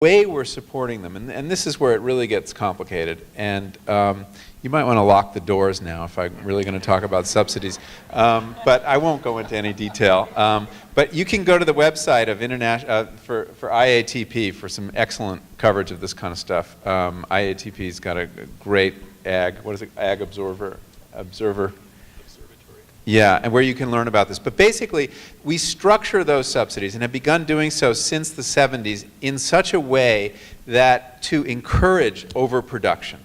way we're supporting them, and this is where it really gets complicated, and you might want to lock the doors now if I'm really going to talk about subsidies, but I won't go into any detail. But you can go to the website of for IATP for some excellent coverage of this kind of stuff. IATP's got a great ag observer. Yeah, and where you can learn about this. But basically, we structure those subsidies and have begun doing so since the 70s in such a way that to encourage overproduction,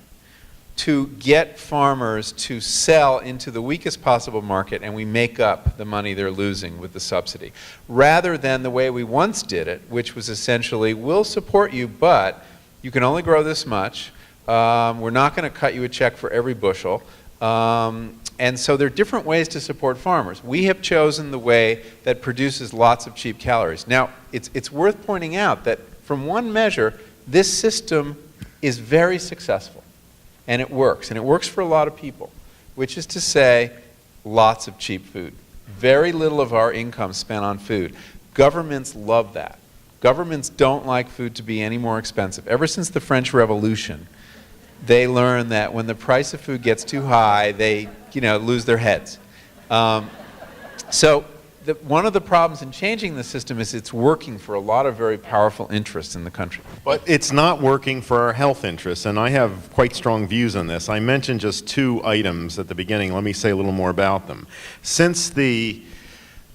to get farmers to sell into the weakest possible market, and we make up the money they're losing with the subsidy, rather than the way we once did it, which was essentially, we'll support you, but you can only grow this much. We're not going to cut you a check for every bushel. And so there are different ways to support farmers. We have chosen the way that produces lots of cheap calories. Now, it's worth pointing out that from one measure, this system is very successful. And it works for a lot of people, which is to say, lots of cheap food. Very little of our income spent on food. Governments love that. Governments don't like food to be any more expensive. Ever since the French Revolution, they learn that when the price of food gets too high, they lose their heads. So one of the problems in changing the system is it's working for a lot of very powerful interests in the country. But it's not working for our health interests, and I have quite strong views on this. I mentioned just two items at the beginning. Let me say a little more about them. Since the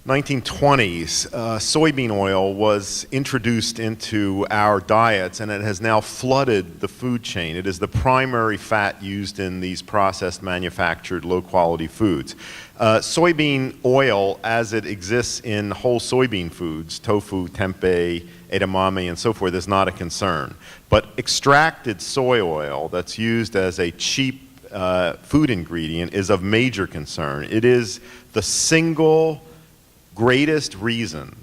1920s, soybean oil was introduced into our diets, and it has now flooded the food chain. It is the primary fat used in these processed, manufactured, low-quality foods. Soybean oil, as it exists in whole soybean foods, tofu, tempeh, edamame, and so forth, is not a concern. But extracted soy oil that's used as a cheap food ingredient is of major concern. It is the single greatest reason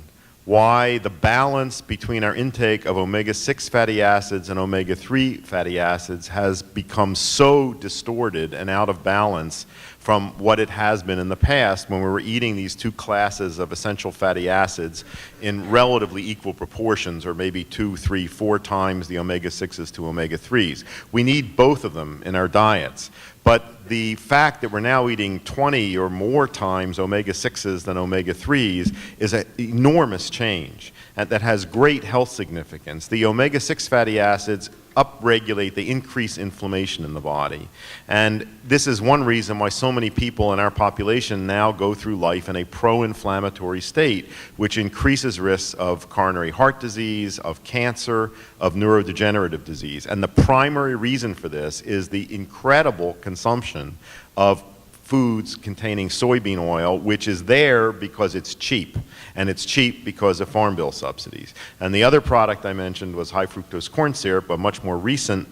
why the balance between our intake of omega-6 fatty acids and omega-3 fatty acids has become so distorted and out of balance from what it has been in the past when we were eating these two classes of essential fatty acids in relatively equal proportions, or maybe 2, 3, 4 times the omega-6s to omega-3s. We need both of them in our diets. But the fact that we're now eating 20 or more times omega-6s than omega-3s is an enormous change, and that has great health significance. The omega-6 fatty acids upregulate, they increase inflammation in the body. And this is one reason why so many people in our population now go through life in a pro-inflammatory state, which increases risks of coronary heart disease, of cancer, of neurodegenerative disease. And the primary reason for this is the incredible consumption of foods containing soybean oil, which is there because it's cheap, and it's cheap because of Farm Bill subsidies. And the other product I mentioned was high fructose corn syrup, a much more recent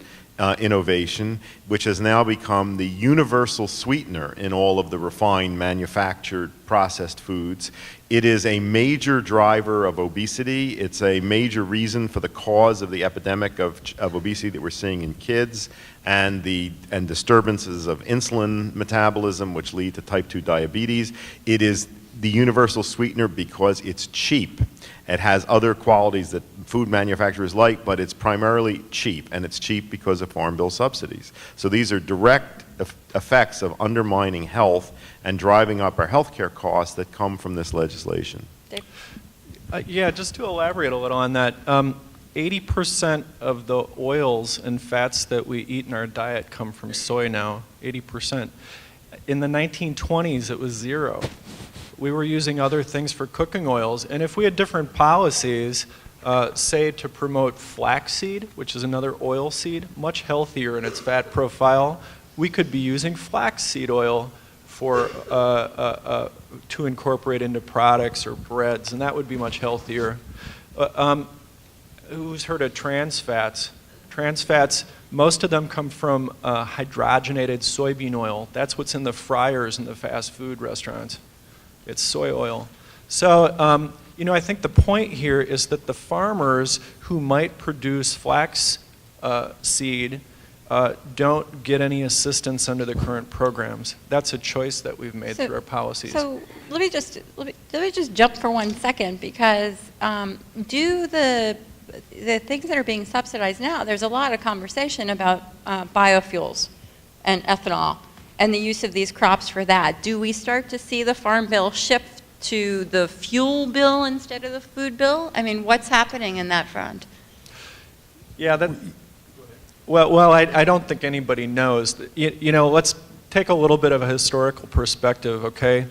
innovation, which has now become the universal sweetener in all of the refined, manufactured, processed foods. It is a major driver of obesity. It's a major reason for the cause of the epidemic of obesity that we're seeing in kids, and disturbances of insulin metabolism, which lead to type 2 diabetes. It is the universal sweetener because it's cheap. It has other qualities that food manufacturers like, but it's primarily cheap, and it's cheap because of Farm Bill subsidies. So these are direct effects of undermining health and driving up our healthcare costs that come from this legislation. Yeah, just to elaborate a little on that, 80% of the oils and fats that we eat in our diet come from soy now, 80%. In the 1920s, it was 0. We were using other things for cooking oils, and if we had different policies, say to promote flaxseed, which is another oil seed, much healthier in its fat profile, we could be using flaxseed oil for to incorporate into products or breads, and that would be much healthier. Who's heard of trans fats? Trans fats, most of them come from hydrogenated soybean oil. That's what's in the fryers in the fast food restaurants. It's soy oil. So, I think the point here is that the farmers who might produce flax seed don't get any assistance under the current programs. That's a choice that we've made through our policies. So let me just jump for 1 second, because do the the things that are being subsidized now, there's a lot of conversation about biofuels and ethanol and the use of these crops for that. Do we start to see the farm bill shift to the fuel bill instead of the food bill? I mean, what's happening in that front? Yeah, well, I don't think anybody knows. You know, let's take a little bit of a historical perspective, okay?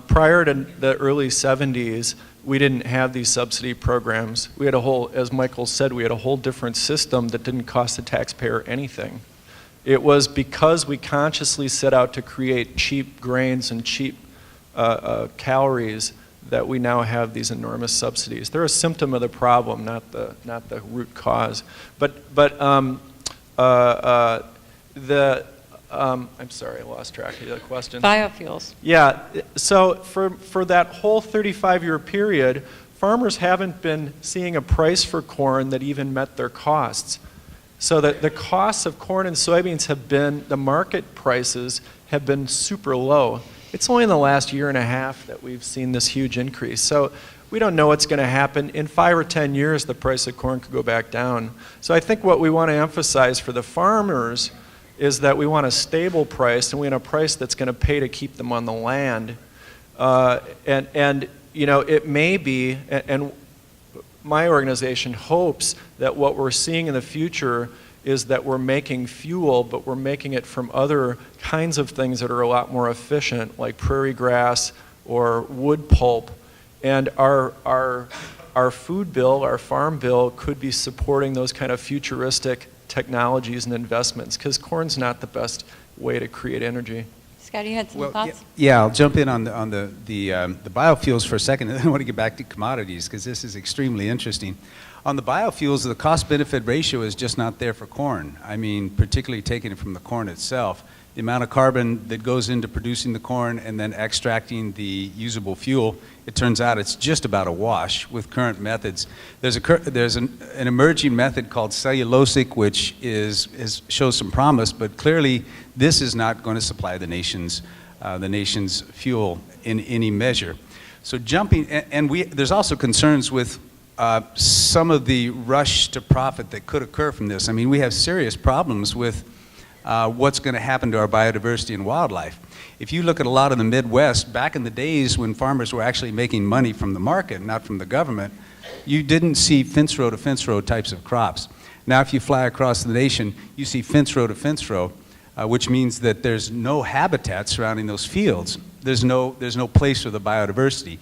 Prior to the early 70s, we didn't have these subsidy programs. We had a whole, as Michael said, we had a whole different system that didn't cost the taxpayer anything. It was because we consciously set out to create cheap grains and cheap calories that we now have these enormous subsidies. They're a symptom of the problem, not the root cause. I'm sorry, I lost track of the question. Biofuels. Yeah, so for that whole 35-year period, farmers haven't been seeing a price for corn that even met their costs. So that the costs of corn and soybeans have been, the market prices have been super low. It's only in the last year and a half that we've seen this huge increase. So we don't know what's going to happen. In 5 or 10 years, the price of corn could go back down. So I think what we want to emphasize for the farmers is that we want a stable price, and we want a price that's going to pay to keep them on the land. And you know, it may be, and my organization hopes that what we're seeing in the future is that we're making fuel, but we're making it from other kinds of things that are a lot more efficient, like prairie grass or wood pulp. And our food bill, our farm bill, could be supporting those kind of futuristic technologies and investments, because corn's not the best way to create energy. Scott, you had some thoughts? Yeah, I'll jump in on the biofuels for a second, and then I want to get back to commodities, because this is extremely interesting. On the biofuels, the cost-benefit ratio is just not there for corn. I mean, particularly taking it from the corn itself. The amount of carbon that goes into producing the corn and then extracting the usable fuel, it turns out it's just about a wash with current methods. There's an emerging method called cellulosic, which shows some promise, but clearly this is not going to supply the nation's fuel in any measure. So there's also concerns with some of the rush to profit that could occur from this. I mean, we have serious problems with what's going to happen to our biodiversity and wildlife. If you look at a lot of the Midwest, back in the days when farmers were actually making money from the market, not from the government, you didn't see fence row to fence row types of crops. Now if you fly across the nation, you see fence row to fence row, which means that there's no habitat surrounding those fields. There's no place for the biodiversity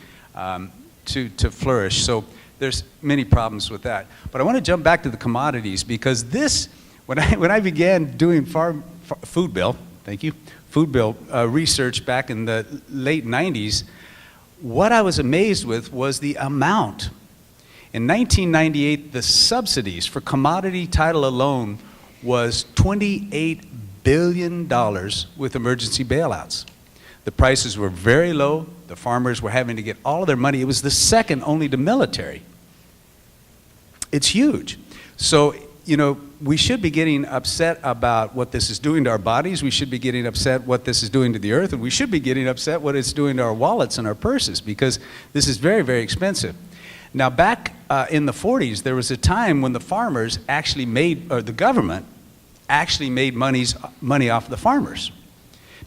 to flourish. So there's many problems with that. But I want to jump back to the commodities, because when I began doing food bill research back in the late 90s, what I was amazed with was the amount. In 1998, the subsidies for commodity title alone was $28 billion with emergency bailouts. The prices were very low. The farmers were having to get all of their money. It was the second only to military. It's huge. So, you know, we should be getting upset about what this is doing to our bodies. We should be getting upset what this is doing to the earth, and we should be getting upset what it's doing to our wallets and our purses, because this is very, very expensive. Now, back in the 40s, there was a time when the farmers actually the government actually made money off the farmers,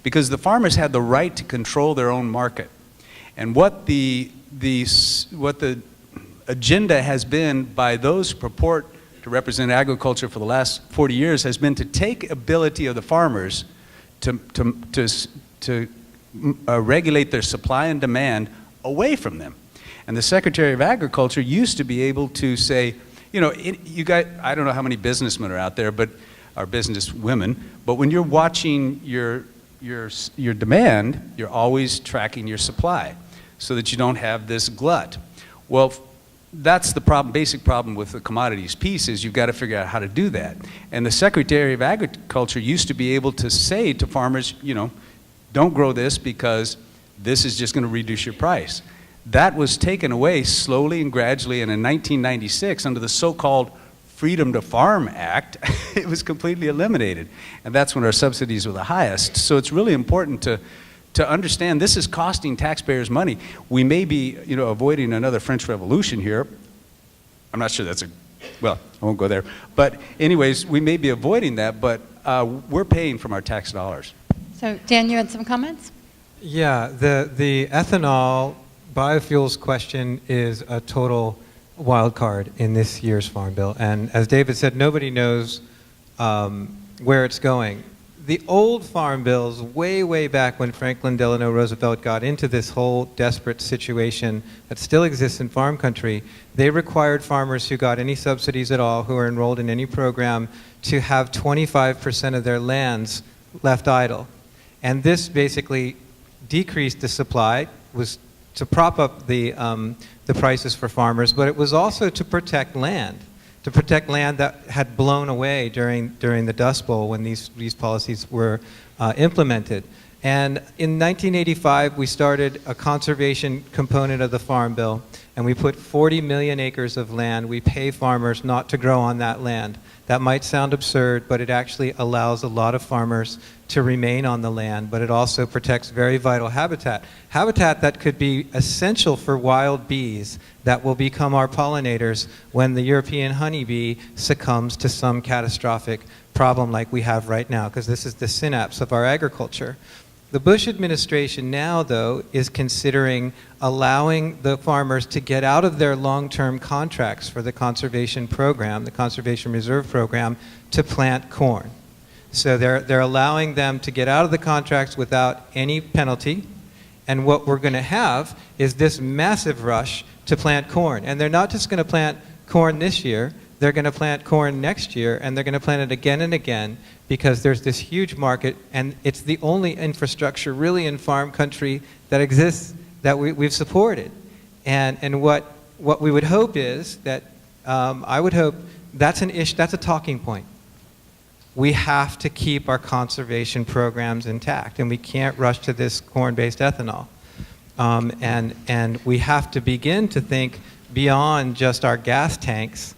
because the farmers had the right to control their own market. And what the agenda has been by those who purport to represent agriculture for the last 40 years has been to take ability of the farmers to regulate their supply and demand away from them. And the Secretary of Agriculture used to be able to say, you know, I don't know how many businessmen are out there, or business women, but when you're watching your demand, you're always tracking your supply so that you don't have this glut. Well, that's the basic problem with the commodities piece, is you've got to figure out how to do that. And the Secretary of Agriculture used to be able to say to farmers, you know, don't grow this because this is just going to reduce your price. That was taken away slowly and gradually, and in 1996, under the so-called Freedom to Farm Act, it was completely eliminated. And that's when our subsidies were the highest. So it's really important to understand this is costing taxpayers money. We may be, you know, avoiding another French Revolution here. I'm not sure that's a well, I won't go there. But anyways, we may be avoiding that, but we're paying from our tax dollars. So, Dan, you had some comments? Yeah, the ethanol biofuels question is a total wild card in this year's Farm Bill. And as David said, nobody knows where it's going. The old Farm Bills, way back when Franklin Delano Roosevelt got into this whole desperate situation that still exists in farm country, they required farmers who got any subsidies at all, who are enrolled in any program, to have 25% of their lands left idle. And this basically decreased the supply, was to prop up the prices for farmers, but it was also to protect land that had blown away during the Dust Bowl when these policies were implemented. And in 1985, we started a conservation component of the Farm Bill, and we put 40 million acres of land. We pay farmers not to grow on that land. That might sound absurd, but it actually allows a lot of farmers to remain on the land, but it also protects very vital habitat. Habitat that could be essential for wild bees that will become our pollinators when the European honeybee succumbs to some catastrophic problem like we have right now, because this is the synapse of our agriculture. The Bush administration now, though, is considering allowing the farmers to get out of their long-term contracts for the conservation program, the Conservation Reserve Program, to plant corn. So they're allowing them to get out of the contracts without any penalty. And what we're going to have is this massive rush to plant corn. And they're not just going to plant corn this year. They're going to plant corn next year, and they're going to plant it again and again because there's this huge market, and it's the only infrastructure really in farm country that exists that we've supported. And what we would hope is that, I would hope that's a talking point. We have to keep our conservation programs intact, and we can't rush to this corn-based ethanol. And we have to begin to think beyond just our gas tanks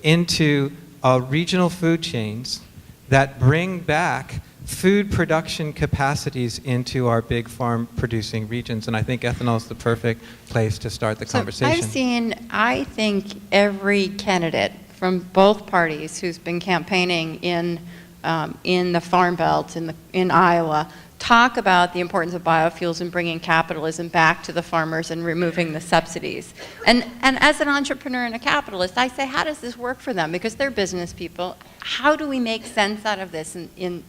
into regional food chains that bring back food production capacities into our big farm producing regions. And I think ethanol is the perfect place to start the conversation. I've seen, I think, every candidate from both parties who's been campaigning in the Farm Belt in Iowa talk about the importance of biofuels and bringing capitalism back to the farmers and removing the subsidies. And as an entrepreneur and a capitalist, I say, how does this work for them? Because they're business people. How do we make sense out of this in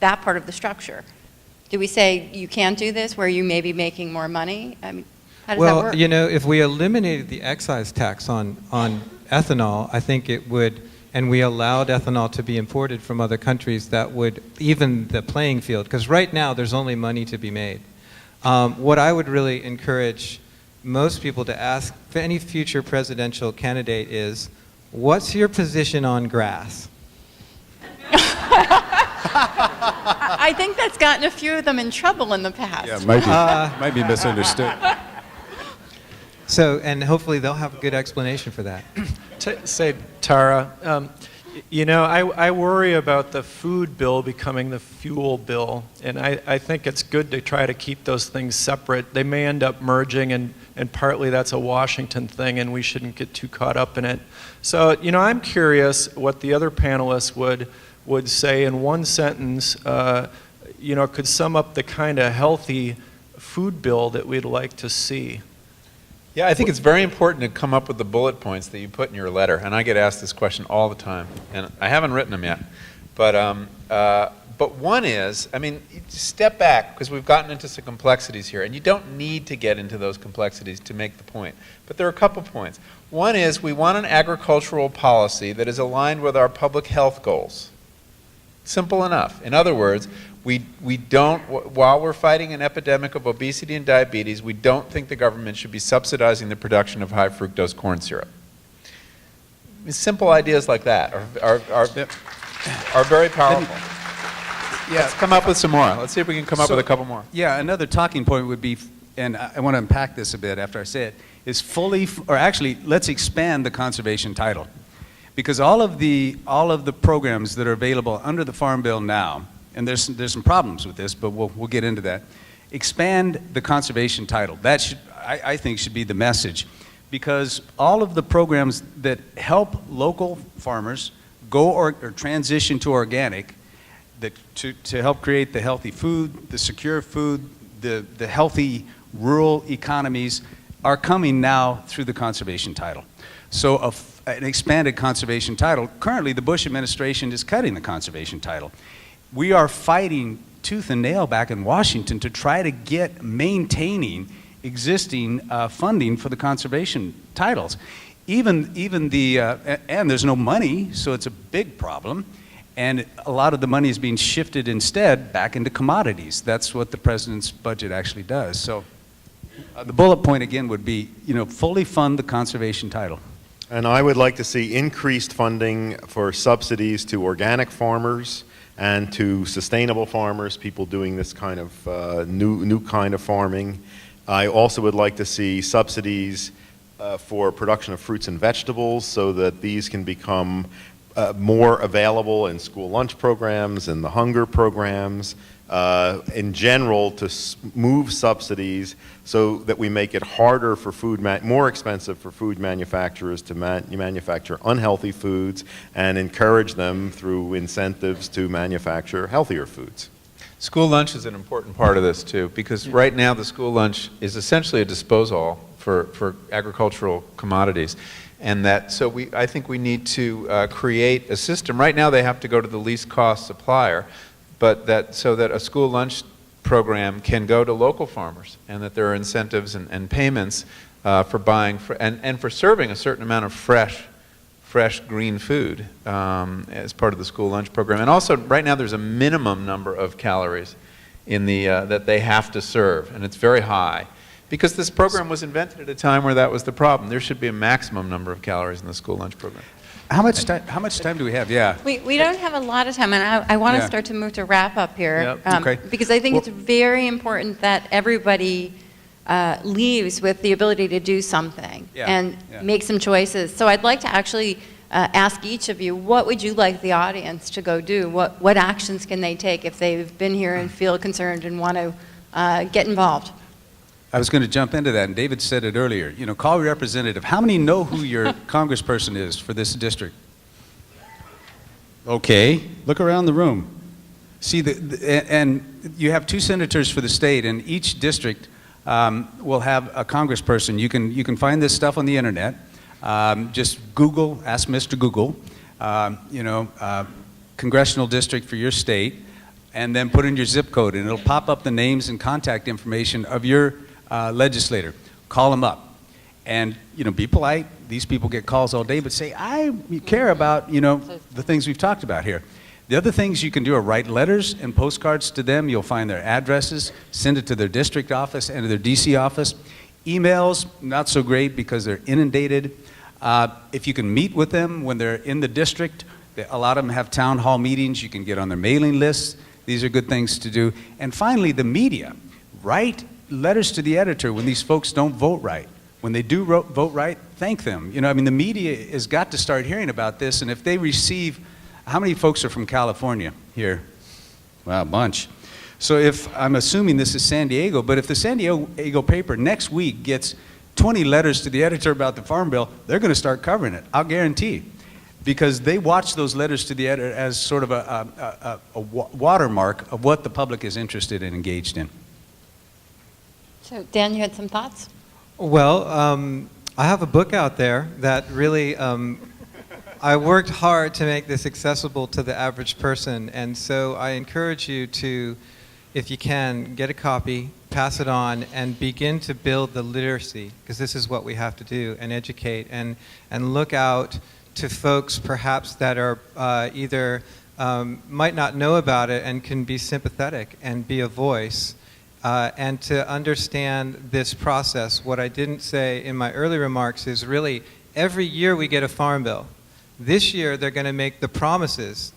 that part of the structure? Do we say you can't do this where you may be making more money? I mean, how does that work? Well, if we eliminated the excise tax on ethanol, I think it would, and we allowed ethanol to be imported from other countries, that would even the playing field, because right now there's only money to be made. What I would really encourage most people to ask for any future presidential candidate is, what's your position on grass? I think that's gotten a few of them in trouble in the past. Yeah, might be misunderstood. So, and hopefully they'll have a good explanation for that. Say, Tara, I worry about the food bill becoming the fuel bill, and I think it's good to try to keep those things separate. They may end up merging, and partly that's a Washington thing, and we shouldn't get too caught up in it. So, I'm curious what the other panelists would say in one sentence, could sum up the kind of healthy food bill that we'd like to see. Yeah, I think it's very important to come up with the bullet points that you put in your letter. And I get asked this question all the time, and I haven't written them yet. But one is, step back, because we've gotten into some complexities here, and you don't need to get into those complexities to make the point. But there are a couple points. One is we want an agricultural policy that is aligned with our public health goals. Simple enough. In other words, we don't, while we're fighting an epidemic of obesity and diabetes, we don't think the government should be subsidizing the production of high fructose corn syrup. Simple ideas like that are very powerful. Let's come up with some more. Let's see if we can come up with a couple more. Yeah, another talking point would be, and I want to unpack this a bit after I say it, is let's expand the conservation title. Because all of the programs that are available under the Farm Bill now, and there's some problems with this, but we'll get into that. Expand the conservation title. That I think should be the message. because all of the programs that help local farmers go or transition to organic, to help create the healthy food, the secure food, the healthy rural economies are coming now through the conservation title. So an expanded conservation title, currently the Bush administration is cutting the conservation title. We are fighting tooth and nail back in Washington to try to get maintaining existing funding for the conservation titles. Even the, and there's no money, so it's a big problem. And a lot of the money is being shifted instead back into commodities. That's what the president's budget actually does. So the bullet point again would be, fully fund the conservation title. And I would like to see increased funding for subsidies to organic farmers and to sustainable farmers, people doing this kind of new kind of farming. I also would like to see subsidies for production of fruits and vegetables so that these can become more available in school lunch programs and the hunger programs. In general, to move subsidies so that we make it harder for more expensive for food manufacturers to manufacture unhealthy foods and encourage them through incentives to manufacture healthier foods. School lunch is an important part of this too, because right now the school lunch is essentially a disposal for agricultural commodities. And I think we need to create a system. Right now they have to go to the least cost supplier, but so that a school lunch program can go to local farmers, and that there are incentives and payments for buying and for serving a certain amount of fresh green food as part of the school lunch program. And also, right now there's a minimum number of calories in that they have to serve, and it's very high. Because this program was invented at a time where that was the problem. There should be a maximum number of calories in the school lunch program. How much time do we have? Yeah. We don't have a lot of time, and I want to start to move to wrap up here. Yep. Okay. Because I think it's very important that everybody leaves with the ability to do something and make some choices. So I'd like to actually ask each of you, what would you like the audience to go do? What actions can they take if they've been here and feel concerned and want to get involved? I was going to jump into that, and David said it earlier. Call your representative. How many know who your congressperson is for this district? Okay, look around the room. See, and you have 2 senators for the state, and each district will have a congressperson. You can find this stuff on the internet. Just Google, ask Mr. Google, congressional district for your state, and then put in your zip code, and it'll pop up the names and contact information of your legislator. Call them up, and be polite. These people get calls all day, but say, I care about the things we've talked about here. The other things you can do are write letters and postcards to them. You'll find their addresses, send it to their district office and to their DC office. Emails, not so great because they're inundated. If you can meet with them when they're in the district, a lot of them have town hall meetings. You can get on their mailing lists. These are good things to do. And finally, the media. Write letters to the editor when these folks don't vote right. When they do vote right, thank them. The media has got to start hearing about this, and if they receive, how many folks are from California here? Well, a bunch. So I'm assuming this is San Diego, but if the San Diego paper next week gets 20 letters to the editor about the Farm Bill, they're going to start covering it, I'll guarantee. Because they watch those letters to the editor as sort of a watermark of what the public is interested and engaged in. So, Dan, you had some thoughts? Well, I have a book out there that really, I worked hard to make this accessible to the average person, and so I encourage you to, if you can, get a copy, pass it on, and begin to build the literacy, because this is what we have to do, and educate, and look out to folks perhaps that are either might not know about it and can be sympathetic and be a voice, and to understand this process. What I didn't say in my early remarks is really every year we get a farm bill. This year they're going to make the promises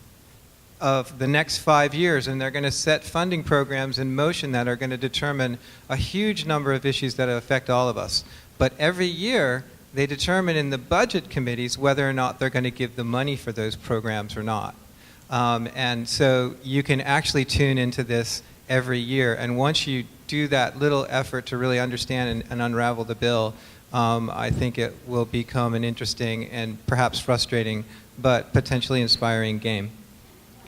of the next 5 years, and they're going to set funding programs in motion that are going to determine a huge number of issues that affect all of us. But every year they determine in the budget committees whether or not they're going to give the money for those programs or not. And so you can actually tune into this every year. And once you do that little effort to really understand and unravel the bill, I think it will become an interesting and perhaps frustrating, but potentially inspiring game.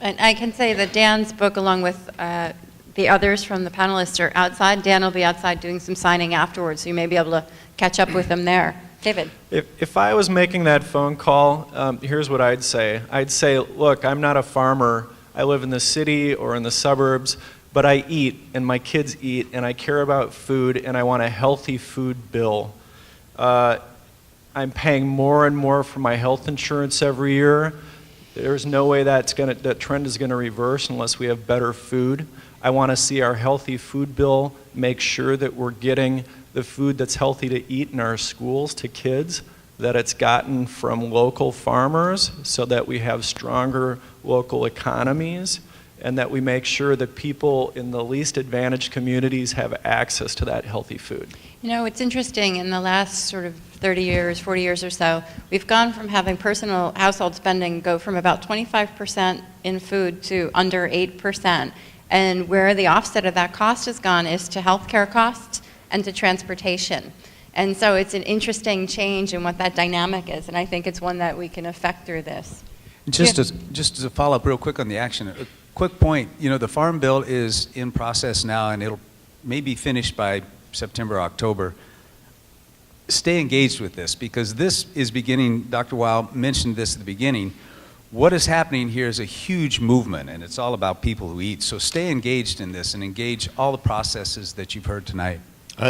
And I can say that Dan's book, along with the others from the panelists, are outside. Dan will be outside doing some signing afterwards, so you may be able to catch up with him there. David? If I was making that phone call, here's what I'd say. I'd say, look, I'm not a farmer. I live in the city or in the suburbs, but I eat, and my kids eat, and I care about food, and I want a healthy food bill. I'm paying more and more for my health insurance every year. There's no way that trend is going to reverse unless we have better food. I want to see our healthy food bill make sure that we're getting the food that's healthy to eat in our schools to kids, that it's gotten from local farmers so that we have stronger local economies, and that we make sure that people in the least advantaged communities have access to that healthy food. You know, it's interesting, in the last sort of 30 years, 40 years or so, we've gone from having personal household spending go from about 25% in food to under 8%. And where the offset of that cost has gone is to healthcare costs and to transportation. And so it's an interesting change in what that dynamic is, and I think it's one that we can affect through this. Just as a follow-up real quick on the action, a quick point, you know, the Farm Bill is in process now, and it'll maybe finished by September, October. Stay engaged with this, because this is beginning, Dr. Weil mentioned this at the beginning, what is happening here is a huge movement, and it's all about people who eat. So stay engaged in this and engage all the processes that you've heard tonight.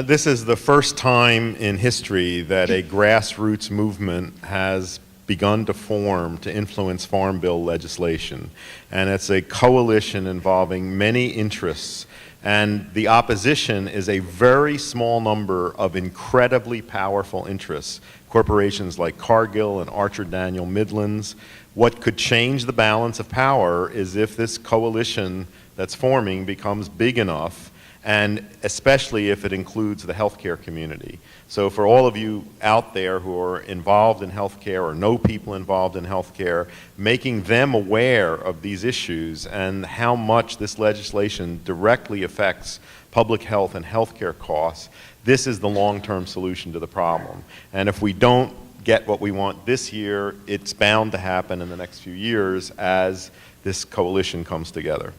This is the first time in history that a grassroots movement has begun to form to influence Farm Bill legislation. And it's a coalition involving many interests. And the opposition is a very small number of incredibly powerful interests. Corporations like Cargill and Archer Daniel Midlands. What could change the balance of power is if this coalition that's forming becomes big enough, and especially if it includes the healthcare community. So for all of you out there who are involved in healthcare or know people involved in healthcare, making them aware of these issues and how much this legislation directly affects public health and healthcare costs, this is the long-term solution to the problem. And if we don't get what we want this year, it's bound to happen in the next few years as this coalition comes together.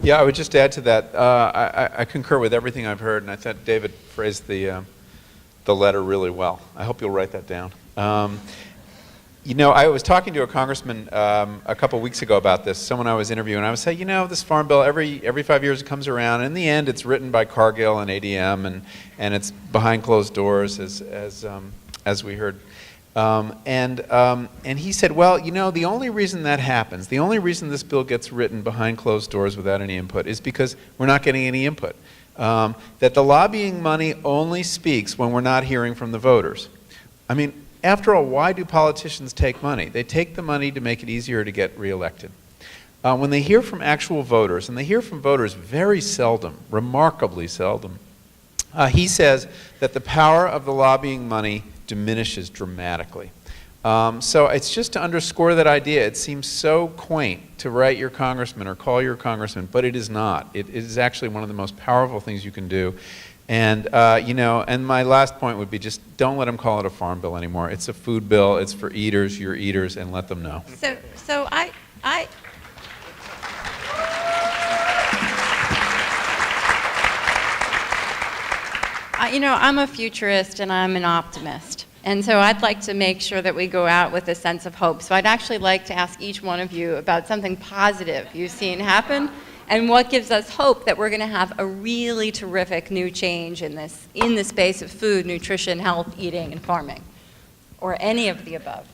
Yeah, I would just add to that. I concur with everything I've heard, and I thought David phrased the letter really well. I hope you'll write that down. You know, I was talking to a congressman a couple weeks ago about this, someone I was interviewing, and I was saying, you know, this Farm Bill, every 5 years it comes around, and in the end it's written by Cargill and ADM, and it's behind closed doors, as we heard. And he said, well, you know, the only reason that happens, the only reason this bill gets written behind closed doors without any input is because we're not getting any input. That the lobbying money only speaks when we're not hearing from the voters. I mean, after all, why do politicians take money? They take the money to make it easier to get reelected. When they hear from actual voters, and they hear from voters very seldom, remarkably seldom, he says that the power of the lobbying money diminishes dramatically. So it's just to underscore that idea. It seems so quaint to write your congressman or call your congressman, but it is not. It is actually one of the most powerful things you can do. And you know, and my last point would be just don't let them call it a farm bill anymore. It's a food bill. It's for eaters, your eaters, and let them know. So I you know, I'm a futurist and I'm an optimist. And so I'd like to make sure that we go out with a sense of hope. So I'd actually like to ask each one of you about something positive you've seen happen and what gives us hope that we're going to have a really terrific new change in the space of food, nutrition, health, eating, and farming, or any of the above.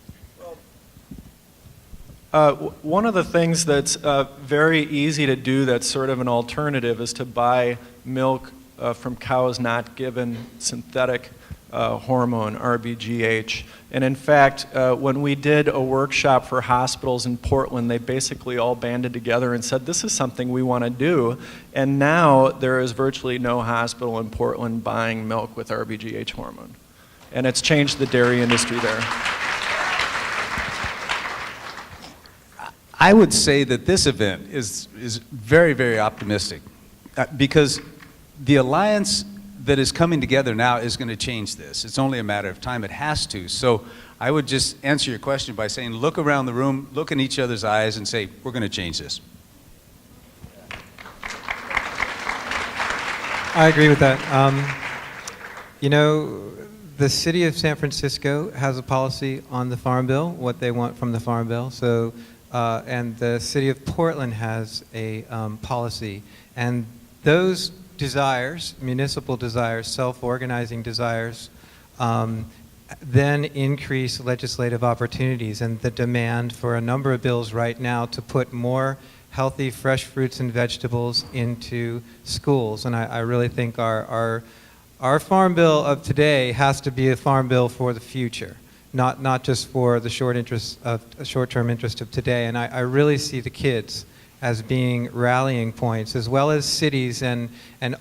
One of the things that's very easy to do that's sort of an alternative is to buy milk from cows not given synthetic hormone, RBGH. And in fact, when we did a workshop for hospitals in Portland, they basically all banded together and said, this is something we want to do. And now there is virtually no hospital in Portland buying milk with RBGH hormone. And it's changed the dairy industry there. I would say that this event is very, very optimistic because the alliance that is coming together now is going to change this. It's only a matter of time. It has to. So I would just answer your question by saying, look around the room, look in each other's eyes, and say, we're going to change this. I agree with that. You know, the city of San Francisco has a policy on the Farm Bill, what they want from the Farm Bill. So, and the city of Portland has a policy. And those desires, municipal desires, self-organizing desires, then increase legislative opportunities and the demand for a number of bills right now to put more healthy, fresh fruits and vegetables into schools. And I really think our Farm Bill of today has to be a Farm Bill for the future, not just for the short-term interest of today. And I really see the kids as being rallying points, as well as cities and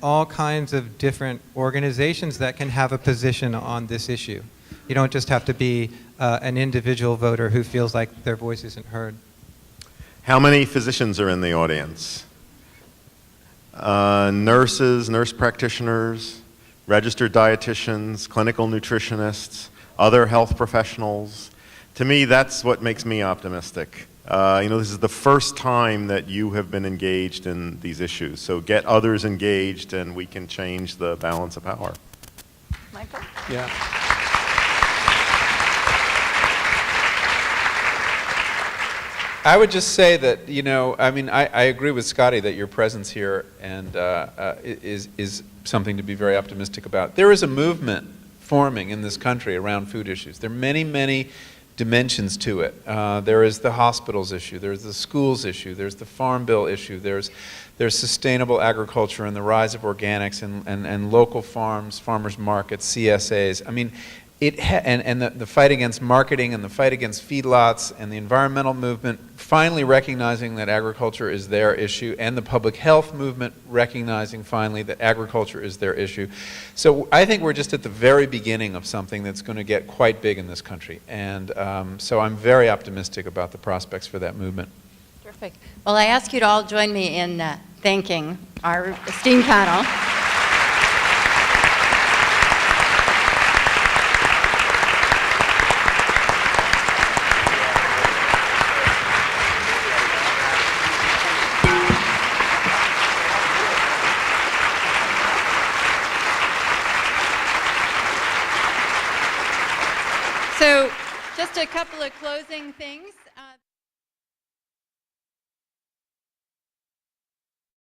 all kinds of different organizations that can have a position on this issue. You don't just have to be an individual voter who feels like their voice isn't heard. How many physicians are in the audience? Nurses, nurse practitioners, registered dietitians, clinical nutritionists, other health professionals. To me, that's what makes me optimistic. You know, this is the first time that you have been engaged in these issues. So get others engaged and we can change the balance of power. Michael? Yeah. I would just say that, you know, I mean, I agree with Scotty that your presence here and is something to be very optimistic about. There is a movement forming in this country around food issues. There are many, many dimensions to it. There is the hospitals issue, there's the schools issue, there's the Farm Bill issue, there's sustainable agriculture and the rise of organics and local farms, farmers markets, CSAs. I mean, and the fight against marketing and the fight against feedlots and the environmental movement finally recognizing that agriculture is their issue, and the public health movement recognizing finally that agriculture is their issue. So I think we're just at the very beginning of something that's going to get quite big in this country. And so I'm very optimistic about the prospects for that movement. Terrific. Well, I ask you to all join me in thanking our esteemed panel. So, just a couple of closing things.